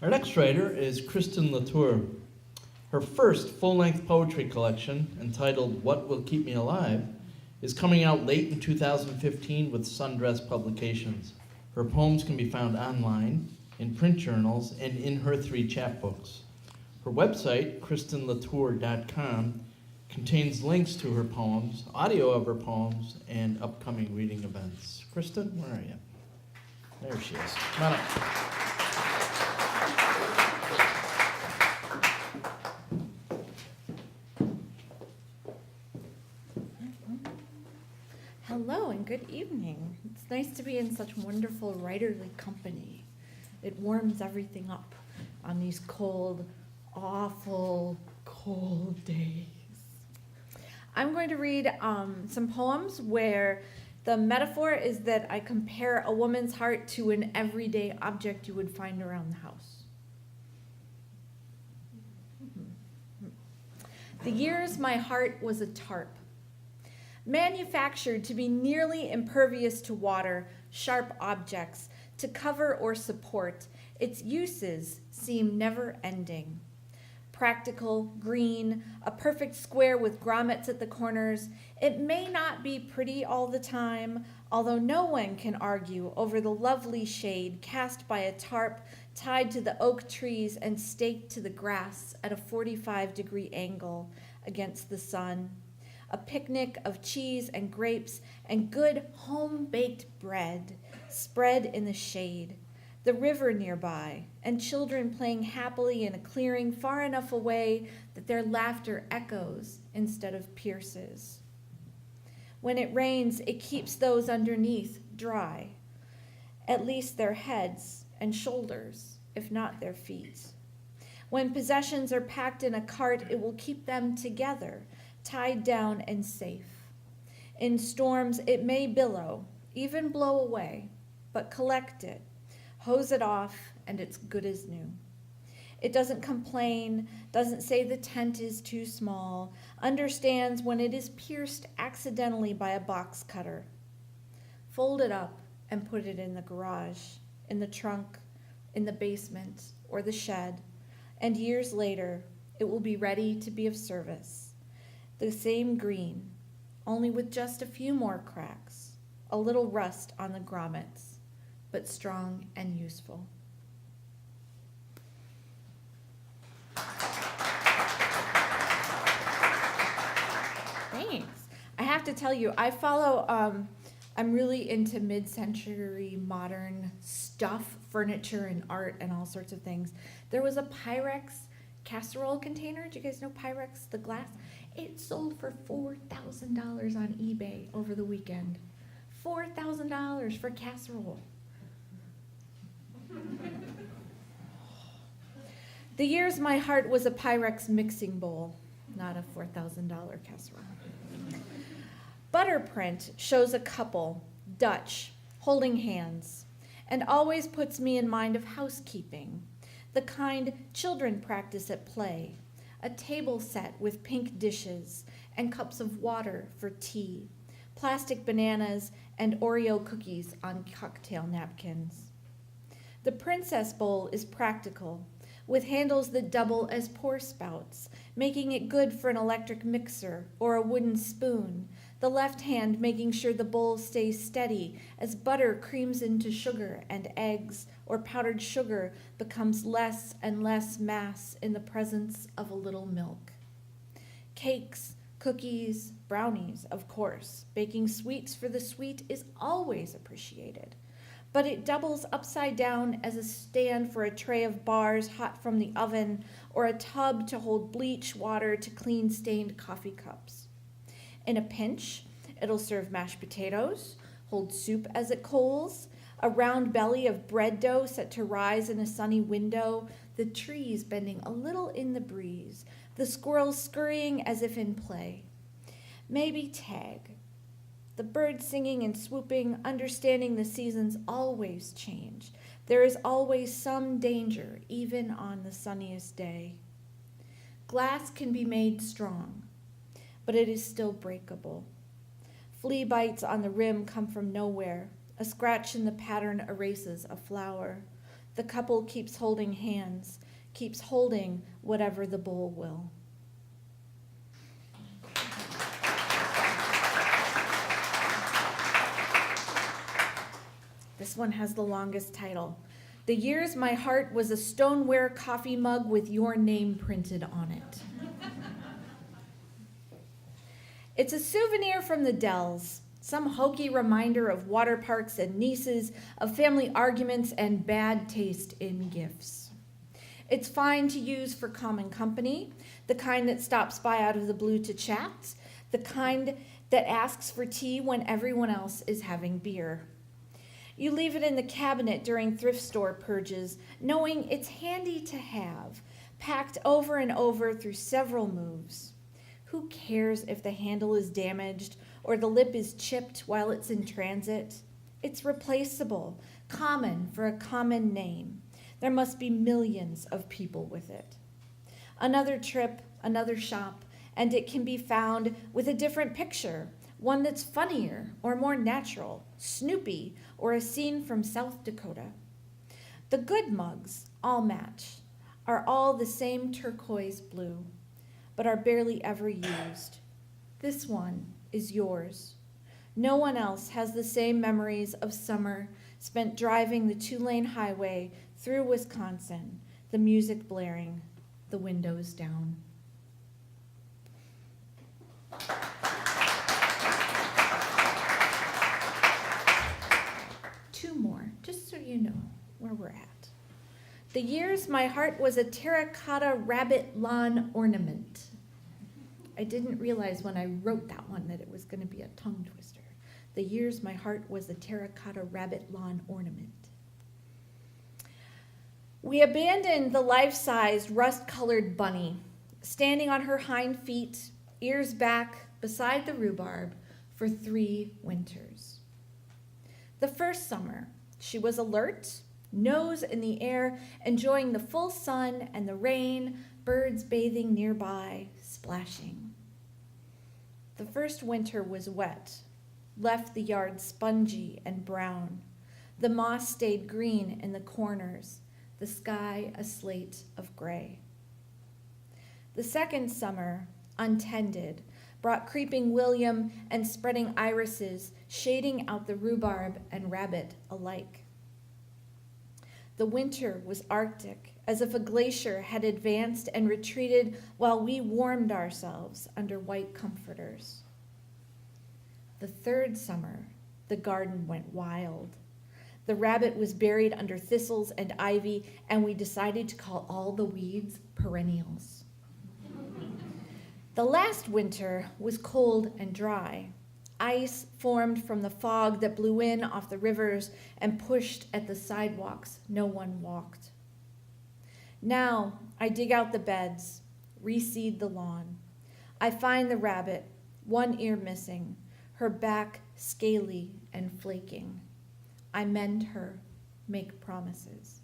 Our next writer is Kristin LaTour. Her first full-length poetry collection, entitled What Will Keep Me Alive, is coming out late in 2015 with Sundress Publications. Her poems can be found online, in print journals, and in her 3 chapbooks. Her website, KristinLaTour.com, contains links to her poems, audio of her poems, and upcoming reading events. Kristin, where are you? There she is. Come on up. Hello and good evening. It's nice to be in such wonderful writerly company. It warms everything up on these cold, awful, cold days. I'm going to read some poems where the metaphor is that I compare a woman's heart to an everyday object you would find around the house. The years my heart was a tarp, manufactured to be nearly impervious to water, sharp objects, to cover or support. Its uses seem never ending. Practical, green, a perfect square with grommets at the corners. It may not be pretty all the time, although no one can argue over the lovely shade cast by a tarp tied to the oak trees and staked to the grass at a 45-degree angle against the sun. A picnic of cheese and grapes and good home-baked bread spread in the shade. The river nearby, and children playing happily in a clearing far enough away that their laughter echoes instead of pierces. When it rains, it keeps those underneath dry, at least their heads and shoulders, if not their feet. When possessions are packed in a cart, it will keep them together, tied down and safe. In storms, it may billow, even blow away, but collect it, hose it off, and it's good as new. It doesn't complain, doesn't say the tent is too small, understands when it is pierced accidentally by a box cutter. Fold it up and put it in the garage, in the trunk, in the basement, or the shed, and years later, it will be ready to be of service. The same green, only with just a few more cracks, a little rust on the grommets, but strong and useful. Thanks. I have to tell you, I follow, I'm really into mid-century modern stuff, furniture and art and all sorts of things. There was a Pyrex casserole container. Do you guys know Pyrex, the glass? It sold for $4,000 on eBay over the weekend. $4,000 for casserole. The years my heart was a Pyrex mixing bowl, not a $4,000 casserole. Butterprint shows a couple, Dutch, holding hands, and always puts me in mind of housekeeping, the kind children practice at play, a table set with pink dishes and cups of water for tea, plastic bananas and Oreo cookies on cocktail napkins. The princess bowl is practical, with handles that double as pour spouts, making it good for an electric mixer or a wooden spoon, the left hand making sure the bowl stays steady as butter creams into sugar and eggs or powdered sugar becomes less and less mass in the presence of a little milk. Cakes, cookies, brownies, of course. Baking sweets for the sweet is always appreciated. But it doubles upside down as a stand for a tray of bars hot from the oven or a tub to hold bleach water to clean stained coffee cups. In a pinch, it'll serve mashed potatoes, hold soup as it coals, a round belly of bread dough set to rise in a sunny window, the trees bending a little in the breeze, the squirrels scurrying as if in play. Maybe tag. The birds singing and swooping, understanding the seasons always change. There is always some danger, even on the sunniest day. Glass can be made strong, but it is still breakable. Flea bites on the rim come from nowhere. A scratch in the pattern erases a flower. The couple keeps holding hands, keeps holding whatever the bowl will. This one has the longest title. The years my heart was a stoneware coffee mug with your name printed on it. It's a souvenir from the Dells, some hokey reminder of water parks and nieces, of family arguments and bad taste in gifts. It's fine to use for common company, the kind that stops by out of the blue to chat, the kind that asks for tea when everyone else is having beer. You leave it in the cabinet during thrift store purges, knowing it's handy to have, packed over and over through several moves. Who cares if the handle is damaged or the lip is chipped while it's in transit? It's replaceable, common for a common name. There must be millions of people with it. Another trip, another shop, and it can be found with a different picture, one that's funnier or more natural, Snoopy, or a scene from South Dakota. The good mugs all match, are all the same turquoise blue, but are barely ever used. This one is yours. No one else has the same memories of summer spent driving the 2-lane highway through Wisconsin, the music blaring, the windows down. Two more, just so you know where we're at. The years my heart was a terracotta rabbit lawn ornament. I didn't realize when I wrote that one that it was going to be a tongue twister. The years my heart was a terracotta rabbit lawn ornament. We abandoned the life-sized rust-colored bunny, standing on her hind feet, ears back, beside the rhubarb, for 3 winters. The first summer, she was alert, nose in the air, enjoying the full sun and the rain, birds bathing nearby, splashing. The first winter was wet, left the yard spongy and brown. The moss stayed green in the corners, the sky a slate of gray. The second summer, untended, brought creeping William and spreading irises, shading out the rhubarb and rabbit alike. The winter was arctic, as if a glacier had advanced and retreated while we warmed ourselves under white comforters. The third summer, the garden went wild. The rabbit was buried under thistles and ivy, and we decided to call all the weeds perennials. The last winter was cold and dry. Ice formed from the fog that blew in off the rivers and pushed at the sidewalks no one walked. Now I dig out the beds, reseed the lawn. I find the rabbit, one ear missing, her back scaly and flaking. I mend her, make promises.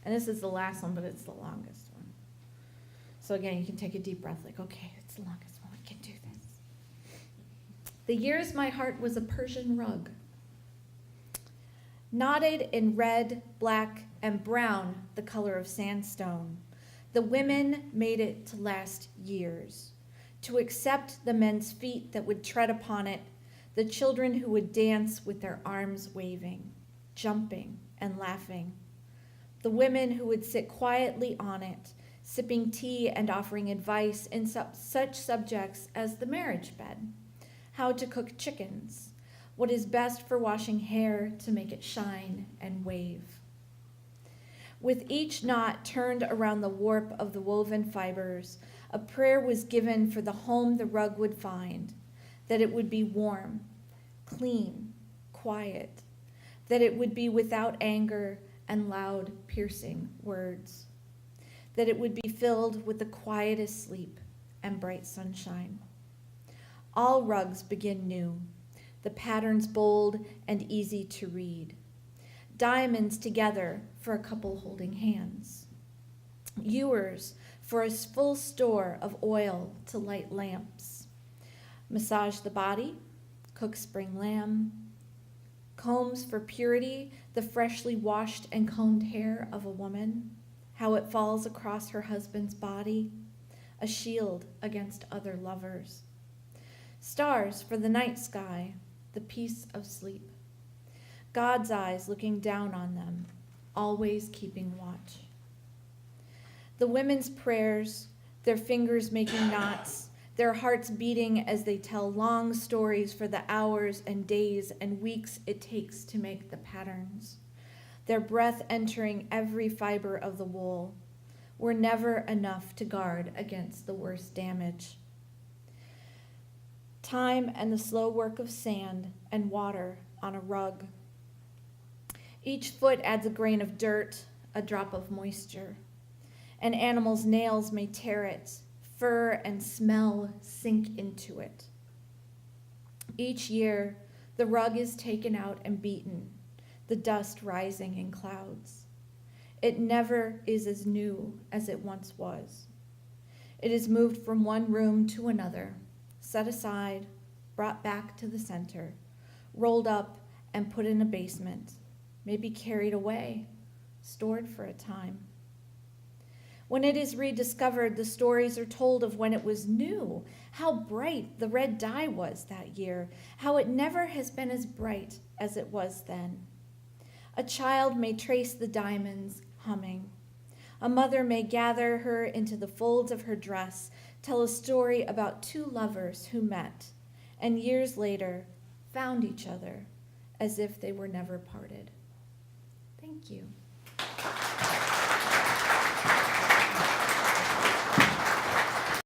And this is the last one, but it's the longest one. So again, you can take a deep breath, like, okay, it's the longest one, I can do this. The years my heart was a Persian rug, knotted in red, black, and brown, the color of sandstone. The women made it to last years, to accept the men's feet that would tread upon it, the children who would dance with their arms waving, jumping and laughing. The women who would sit quietly on it, sipping tea and offering advice in such subjects as the marriage bed, how to cook chickens, what is best for washing hair to make it shine and wave. With each knot turned around the warp of the woven fibers, a prayer was given for the home the rug would find, that it would be warm, clean, quiet, that it would be without anger and loud, piercing words, that it would be filled with the quietest sleep and bright sunshine. All rugs begin new, the patterns bold and easy to read. Diamonds together for a couple holding hands. Ewers for a full store of oil to light lamps. Massage the body, cook spring lamb, combs for purity, the freshly washed and combed hair of a woman, how it falls across her husband's body, a shield against other lovers. Stars for the night sky, the peace of sleep. God's eyes looking down on them, always keeping watch. The women's prayers, their fingers making knots, their hearts beating as they tell long stories for the hours and days and weeks it takes to make the patterns. Their breath entering every fiber of the wool, were never enough to guard against the worst damage. Time and the slow work of sand and water on a rug. Each foot adds a grain of dirt, a drop of moisture. An animal's nails may tear it, fur and smell sink into it. Each year, the rug is taken out and beaten, the dust rising in clouds. It never is as new as it once was. It is moved from one room to another, set aside, brought back to the center, rolled up and put in a basement, maybe carried away, stored for a time. When it is rediscovered, the stories are told of when it was new, how bright the red dye was that year, how it never has been as bright as it was then. A child may trace the diamonds humming. A mother may gather her into the folds of her dress, tell a story about two lovers who met, and years later found each other as if they were never parted. Thank you.